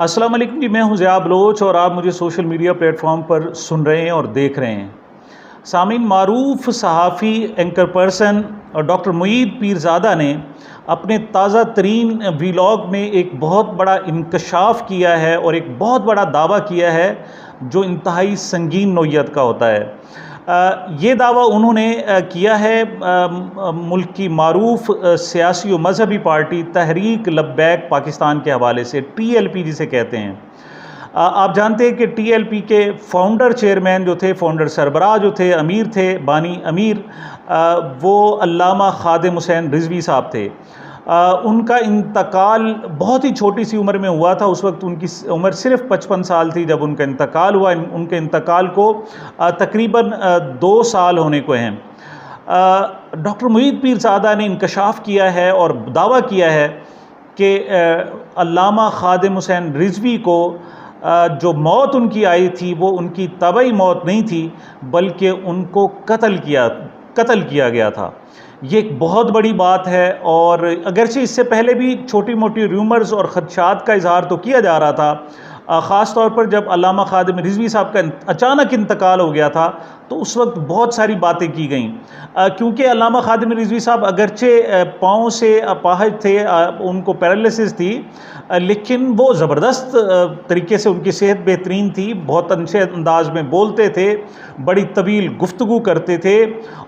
अस्सलाम वालेकुम जी, मैं हूं ज़िया बलोच और आप मुझे सोशल मीडिया प्लेटफॉर्म पर सुन रहे हैं और देख रहे हैं। सामीन, मारूफ सहाफ़ी एंकर पर्सन और डॉक्टर मुईद पीरज़ादा ने अपने ताज़ा तरीन वीलॉग में एक बहुत बड़ा इंकशाफ किया है और एक बहुत बड़ा दावा किया है जो इंतहाई संगीन नौइयत का होता है। ये दावा उन्होंने किया है मुल्क की मारूफ सियासी और मजहबी पार्टी तहरीक लब्बैक पाकिस्तान के हवाले से, TLP जिसे कहते हैं। आप जानते हैं कि TLP के फाउंडर चेयरमैन जो थे, फाउंडर सरबराह जो थे, अमीर थे, बानी अमीर, वो अल्लामा खादिम हुसैन रिजवी साहब थे। उनका इंतकाल बहुत ही छोटी सी उम्र में हुआ था। उस वक्त उनकी उम्र सिर्फ 55 साल थी जब उनका इंतकाल हुआ। उनके इंतकाल को तकरीबन 2 साल होने को हैं। डॉक्टर मुईद पीरज़ादा ने इंकशाफ किया है और दावा किया है कि अल्लामा खादिम हुसैन रिजवी को जो मौत उनकी आई थी वो उनकी तबई मौत नहीं थी, बल्कि उनको कत्ल किया गया था। ये एक बहुत बड़ी बात है। और अगरचे इससे पहले भी छोटी मोटी रूमर्स और ख़दशात का इजहार तो किया जा रहा था, ख़ास तौर पर जब अल्लामा खादिम रिजवी साहब का अचानक इंतकाल हो गया था तो उस वक्त बहुत सारी बातें की गईं, क्योंकि अल्लामा खादिम रिजवी साहब अगरचे पाँव से अपाहिज थे, उनको पैरालिसिस थी, लेकिन वो ज़बरदस्त तरीके से उनकी सेहत बेहतरीन थी, बहुत अच्छे अंदाज में बोलते थे, बड़ी तवील गुफ्तगू करते थे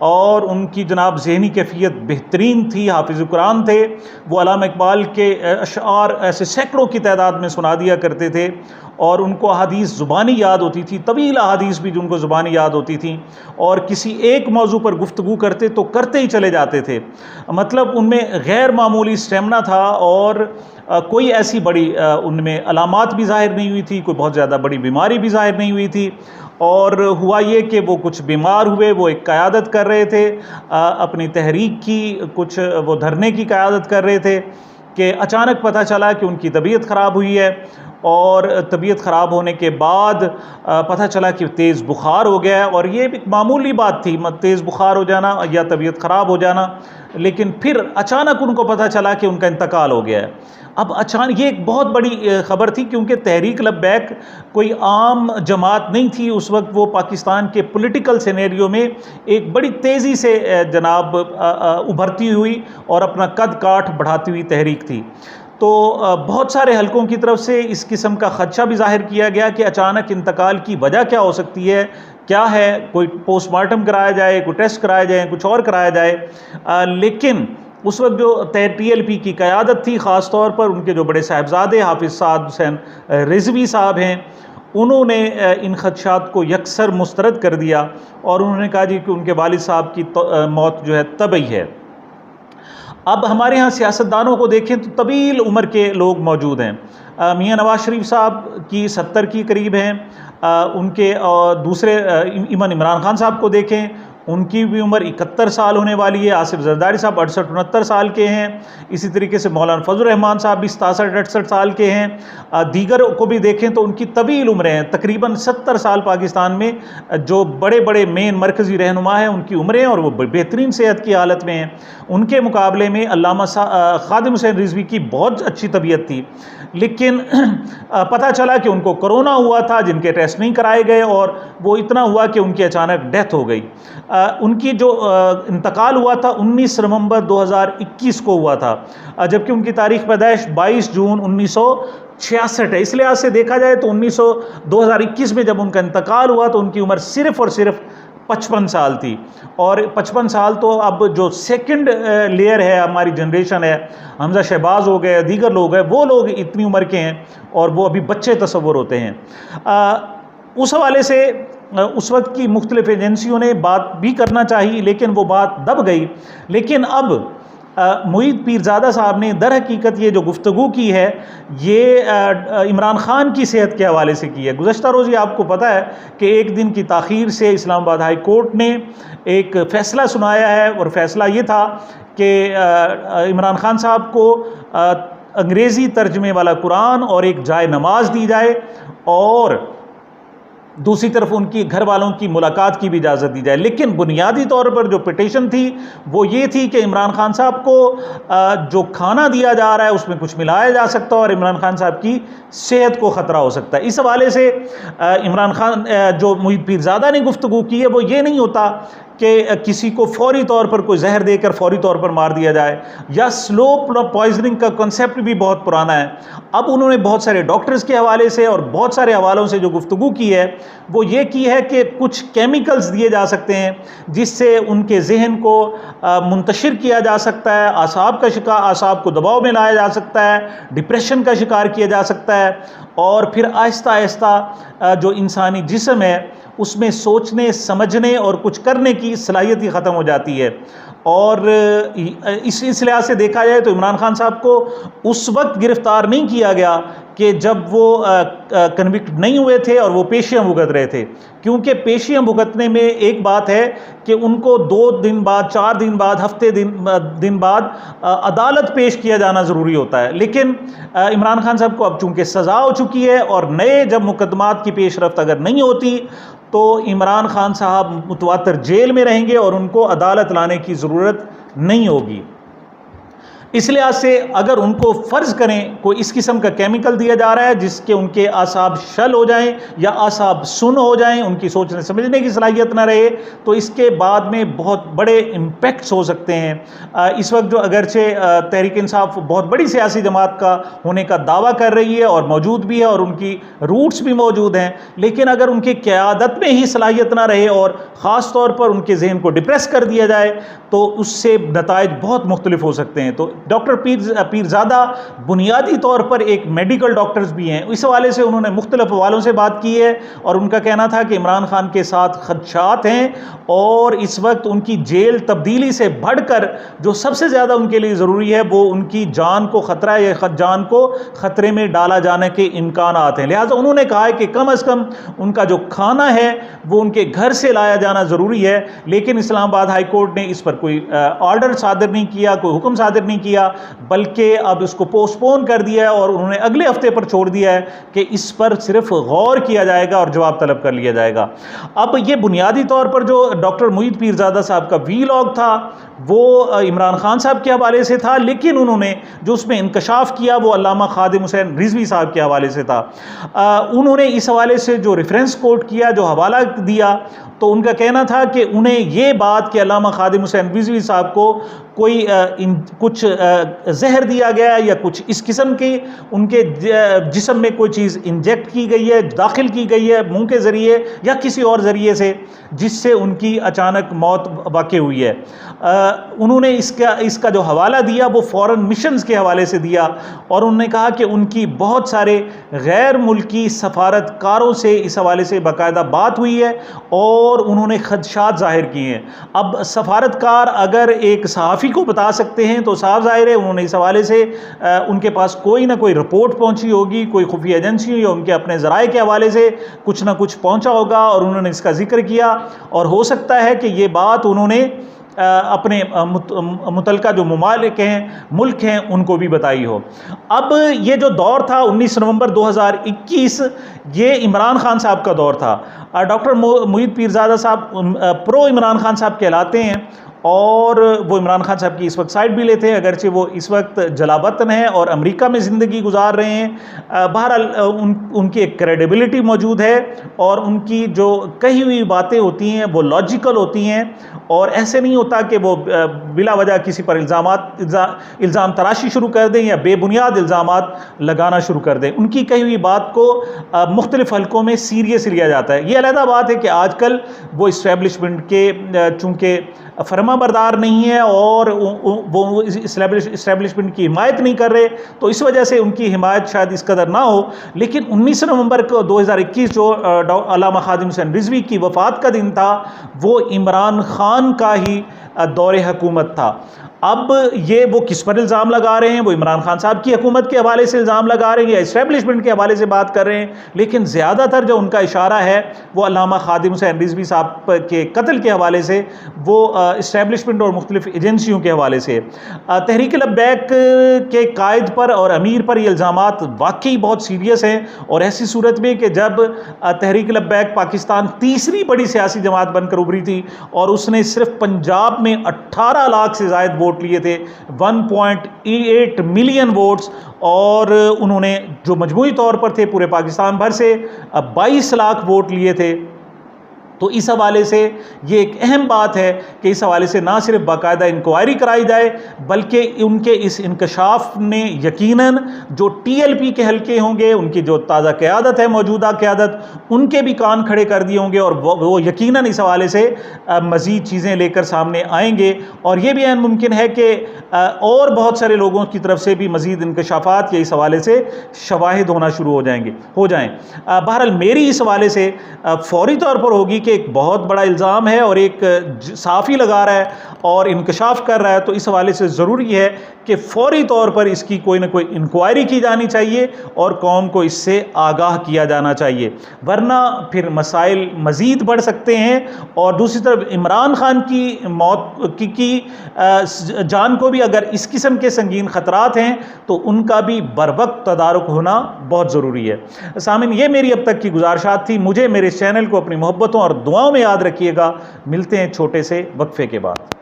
और उनकी जनाब ज़हनी कैफियत बेहतरीन थी, हाफिज़ कुरान थे। वो अल्लामा इकबाल के अशआर ऐसे सैकड़ों की तादाद में सुना दिया करते थे और उनको अहादीस ज़ुबानी याद होती थी, तवील अहादीस भी जो उनको ज़ुबानी याद होती थी, और किसी एक मौजू पर गुफ्तगू करते तो करते ही चले जाते थे। मतलब उनमें गैर मामूली स्टेमिना था और कोई ऐसी बड़ी उनमें अलामात भी ज़ाहिर नहीं हुई थी, कोई बहुत ज़्यादा बड़ी बीमारी भी ज़ाहिर नहीं हुई थी। और हुआ ये कि वो कुछ बीमार हुए, वो एक क़यादत कर रहे थे अपनी तहरीक की, कुछ वो धरने की क़यादत कर रहे थे कि अचानक पता चला कि उनकी तबीयत ख़राब हुई है। और तबीयत ख़राब होने के बाद पता चला कि तेज़ बुखार हो गया है, और ये एक मामूली बात थी, तेज़ बुखार हो जाना या तबीयत ख़राब हो जाना, लेकिन फिर अचानक उनको पता चला कि उनका इंतकाल हो गया है। अब अचानक ये एक बहुत बड़ी ख़बर थी, क्योंकि तहरीक लब्बैक कोई आम जमात नहीं थी। उस वक्त वो पाकिस्तान के पॉलिटिकल सिनेरियो में एक बड़ी तेज़ी से जनाब उभरती हुई और अपना कद काठ बढ़ाती हुई तहरीक थी। तो बहुत सारे हलकों की तरफ से इस किस्म का ख़दशा भी ज़ाहिर किया गया कि अचानक इंतकाल की वजह क्या हो सकती है, क्या है, कोई पोस्टमार्टम कराया जाए, कोई टेस्ट कराया जाए, कुछ और कराया जाए। लेकिन उस वक्त जो TLP की क़यादत थी, ख़ास तौर पर उनके जो बड़े साहबजादे हाफिज़ साद हुसैन रिजवी साहब हैं, उन्होंने इन ख़दशात को यकसर मुस्तरद कर दिया और उन्होंने कहा जी कि उनके वालिद साहब की मौत जो है तबई है। अब हमारे यहाँ सियासतदानों को देखें तो तवील उम्र के लोग मौजूद हैं। मियाँ नवाज शरीफ साहब की 70 की करीब हैं। उनके दूसरे इमरान खान साहब को देखें, उनकी भी उम्र 71 साल होने वाली है। आसिफ जरदारी साहब 68-69 साल के हैं। इसी तरीके से मौलाना फजल रहमान साहब भी 67-68 साल के हैं। दीगर को भी देखें तो उनकी तवील उम्रें हैं, तकरीबन 70 साल पाकिस्तान में जो बड़े बड़े मेन मरकज़ी रहनुमा हैं उनकी उम्रें, और वो बेहतरीन सेहत की हालत में हैं। उनके मुकाबले में अल्लामा खादिम हुसैन रिजवी की बहुत अच्छी तबीयत थी, लेकिन पता चला कि उनको कोरोना हुआ था, जिनके टेस्ट नहीं कराए गए, और वो इतना हुआ कि उनकी अचानक डेथ हो गई। उनकी जो इंतकाल हुआ था 19 नवंबर 2021 को हुआ था, जबकि उनकी तारीख़ पैदाइश 22 जून 1966 है। इस लिहाज से देखा जाए तो 2021 में जब उनका इंतकाल हुआ तो उनकी उम्र सिर्फ़ और सिर्फ 55 साल थी। और 55 साल तो अब जो सेकंड लेयर है, हमारी जनरेशन है, हमजा शहबाज हो गए, दीगर लोग हैं, वो लोग इतनी उम्र के हैं और वो अभी बच्चे तस्वुर होते हैं। उस हवाले से उस वक्त की मुख्तलिफ एजेंसियों ने बात भी करना चाहिए, लेकिन वो बात दब गई। लेकिन अब मुईद पीरज़ादा साहब ने दर हकीकत ये जो गुफ्तगू की है, ये इमरान ख़ान की सेहत के हवाले से की है। गुज़श्ता रोज़ आपको पता है कि एक दिन की ताख़ीर से इस्लामाबाद हाई कोर्ट ने एक फ़ैसला सुनाया है, और फ़ैसला ये था कि इमरान ख़ान साहब को अंग्रेज़ी तर्जमे वाला कुरान और एक जाए नमाज दी जाए, और दूसरी तरफ उनकी घर वालों की मुलाकात की भी इजाज़त दी जाए। लेकिन बुनियादी तौर पर जो पिटीशन थी वो ये थी कि इमरान खान साहब को जो खाना दिया जा रहा है उसमें कुछ मिलाया जा सकता है और इमरान खान साहब की सेहत को ख़तरा हो सकता है। इस हवाले से इमरान खान जो मुईद पीरज़ादा ने गुफ्तगू की है वो ये नहीं होता कि किसी को फौरी तौर पर कोई जहर देकर फौरी तौर पर मार दिया जाए, या स्लो पॉइजनिंग का कॉन्सेप्ट भी बहुत पुराना है। अब उन्होंने बहुत सारे डॉक्टर्स के हवाले से और बहुत सारे हवालों से जो गुफ्तगू की है वो ये की है कि कुछ केमिकल्स दिए जा सकते हैं जिससे उनके जहन को मुंतशिर किया जा सकता है, आसाब को दबाव में लाया जा सकता है, डिप्रेशन का शिकार किया जा सकता है, और फिर आहिस्ता आहिस्ता जो इंसानी जिस्म है उसमें सोचने समझने और कुछ करने की सलाहियत ही ख़त्म हो जाती है। और इस लिहाज से देखा जाए तो इमरान खान साहब को उस वक्त गिरफ़्तार नहीं किया गया कि जब वो कन्विक्ट नहीं हुए थे और वो पेशियां भुगत रहे थे, क्योंकि पेशियां भुगतने में एक बात है कि उनको 2 दिन बाद, 4 दिन बाद, हफ्ते दिन बाद अदालत पेश किया जाना ज़रूरी होता है। लेकिन इमरान खान साहब को अब चूँकि सज़ा हो चुकी है और नए जब मुकदमात की पेशरफ्त अगर नहीं होती तो इमरान खान साहब मुतवातर जेल में रहेंगे और उनको अदालत लाने की ज़रूरत नहीं होगी। इस लिहाज से अगर उनको फ़र्ज़ करें कोई इस किस्म का केमिकल दिया जा रहा है जिसके उनके आसाब शल हो जाएं या आसाब सुन हो जाएं, उनकी सोचने समझने की सलाहियत ना रहे, तो इसके बाद में बहुत बड़े इम्पेक्ट्स हो सकते हैं। इस वक्त जो अगरचे तहरीक इंसाफ बहुत बड़ी सियासी जमात का होने का दावा कर रही है और मौजूद भी है और उनकी रूट्स भी मौजूद हैं, लेकिन अगर उनकी क़यादत में ही सलाहियत ना रहे और ख़ास तौर पर उनके जहन को डिप्रेस कर दिया जाए तो उससे नताइज बहुत मुख्तलिफ हो सकते हैं। तो डॉक्टर पीरज़ादा बुनियादी तौर पर एक मेडिकल डॉक्टर्स भी हैं। इस हवाले से उन्होंने मुख्तलिफ हवालों से बात की है और उनका कहना था कि इमरान खान के साथ खदशात हैं और इस वक्त उनकी जेल तब्दीली से बढ़कर जो सबसे ज़्यादा उनके लिए ज़रूरी है वो उनकी जान को ख़तरा है या जान को ख़तरे में डाला जाने के इम्कानात हैं। लिहाजा उन्होंने कहा है कि कम अज़ कम उनका जो खाना है वो उनके घर से लाया जाना ज़रूरी है। लेकिन इस्लामाबाद हाई कोर्ट ने इस पर कोई ऑर्डर सादर नहीं किया, कोई हुक्म सादर नहीं किया, बल्कि अब इसको पोस्टपोन कर दिया है और उन्होंने अगले हफ्ते पर छोड़ दिया है कि इस पर सिर्फ गौर किया जाएगा और जवाब तलब कर लिया जाएगा। अब ये बुनियादी तौर पर जो डॉक्टर मुईद पीरज़ादा साहब का वीलॉग था वो इमरान खान साहब के हवाले से था, लेकिन उन्होंने जो उसमें इंकशाफ किया वो अल्लामा खादिम हुसैन रिजवी साहब के हवाले से था। उन्होंने इस हवाले से जो रेफरेंस कोट किया, जो हवाला दिया, तो उनका कहना था कि उन्हें ये बात कि अल्लामा खादिम हुसैन रिजवी साहब को कोई कुछ जहर दिया गया या कुछ इस किस्म की उनके जिस्म में कोई चीज़ इंजेक्ट की गई है, दाखिल की गई है मुंह के ज़रिए या किसी और ज़रिए से, जिससे उनकी अचानक मौत वाक़ हुई है। उन्होंने इसका जो हवाला दिया वो फॉरेन मिशंस के हवाले से दिया और उन्होंने कहा कि उनकी बहुत सारे गैर मुल्की सफारतकारों से इस हवाले से बाकायदा बात हुई है और उन्होंने खदशात ज़ाहिर किए हैं। अब सफारतकार अगर एक सहाफ़ी को बता सकते हैं तो साफ ज़ाहिर है उन्होंने इस हवाले से उनके पास कोई ना कोई रिपोर्ट पहुंची होगी, कोई खुफिया एजेंसी या उनके अपने ज़राए के हवाले से कुछ ना कुछ पहुंचा होगा और उन्होंने इसका जिक्र किया और हो सकता है कि ये बात उन्होंने अपने मुतलका जो मुमालिक हैं, मुल्क हैं, उनको भी बताई हो। अब ये जो दौर था 19 नवंबर 2021, ये इमरान खान साहब का दौर था। डॉक्टर मुईद पीरज़ादा साहब प्रो इमरान खान साहब कहलाते हैं और वो इमरान खान साहब की इस वक्त साइड भी लेते हैं, अगरचे वो इस वक्त जलावतन है और अमेरिका में ज़िंदगी गुजार रहे हैं। बहरहाल उनकी एक क्रेडिबिलिटी मौजूद है और उनकी जो कही हुई बातें होती हैं वो लॉजिकल होती हैं और ऐसे नहीं होता कि वो बिला वजह किसी पर इल्ज़ाम तराशी शुरू कर दें या बेबुनियाद इल्ज़ामात लगाना शुरू कर दें। उनकी कही हुई बात को मुख्तलिफ हलकों में सीरियस लिया जाता है। ये अलहदा बात है कि आजकल वो इस्टेब्लिशमेंट के चूँकि फरमाबरदार नहीं है और वो इस्टेब्लिशमेंट की हिमायत नहीं कर रहे, तो इस वजह से उनकी हिमायत शायद इस कदर ना हो। लेकिन 19 नवंबर को 2021 जो अल्लामा खादिम हुसैन रिजवी की वफ़ात का दिन था वो इमरान खान का ही दौरे हुकूमत था। अब ये वो किस पर इल्ज़ाम लगा रहे हैं? वो इमरान खान साहब की हुकूमत के हवाले से इल्ज़ाम लगा रहे हैं या इस्टेब्लिशमेंट के हवाले से बात कर रहे हैं? लेकिन ज़्यादातर जो उनका इशारा है वो अल्लामा खादिम हुसैन रिजवी साहब के कत्ल के हवाले से, वो इस्टेब्लिशमेंट और मुख्तलिफ एजेंसियों के हवाले से। तहरीक लब्बैक के कायद पर और अमीर पर ये इल्ज़ामात वाकई बहुत सीरियस हैं, और ऐसी सूरत में कि जब तहरीक लब्बैक पाकिस्तान तीसरी बड़ी सियासी जमात बनकर उभरी थी और उसने सिर्फ पंजाब में 18 लाख से ज़ायद वोट लिए थे, 1.8 मिलियन वोट्स, और उन्होंने जो मजमूई तौर पर थे पूरे पाकिस्तान भर से 22 लाख वोट लिए थे। तो इस हवाले से ये एक अहम बात है कि इस हवाले से ना सिर्फ बाकायदा इंक्वायरी कराई जाए, बल्कि उनके इस इंकशाफ ने यकीनन जो TLP के हल्के होंगे, उनकी जो ताज़ा क़यादत है, मौजूदा क़यादत, उनके भी कान खड़े कर दिए होंगे, और वो यकीनन इस हवाले से मज़ीद चीज़ें लेकर सामने आएंगे। और ये भी अहम मुमकिन है कि और बहुत सारे लोगों की तरफ से भी मज़ीद इंकशाफात या इस हवाले से शवाहिद होना शुरू हो जाएँ। बहरहाल मेरी इस हवाले से फ़ौरी तौर पर होगी कि एक बहुत बड़ा इल्ज़ाम है और एक साफ़ी लगा रहा है और इंकशाफ कर रहा है, तो इस हवाले से ज़रूरी है कि फ़ौरी तौर पर इसकी कोई ना कोई इंक्वायरी की जानी चाहिए और कौम को इससे आगाह किया जाना चाहिए, वरना फिर मसाइल मज़ीद बढ़ सकते हैं। और दूसरी तरफ इमरान खान की मौत की जान को भी अगर इस किस्म के संगीन ख़तरात हैं तो उनका भी बरवक्त तदारुक होना बहुत ज़रूरी है। सामिन, ये मेरी अब तक की गुजारिशात थी। मुझे मेरे चैनल को अपनी मोहब्बतों और दुआओं में याद रखिएगा। मिलते हैं छोटे से वक्फे के बाद।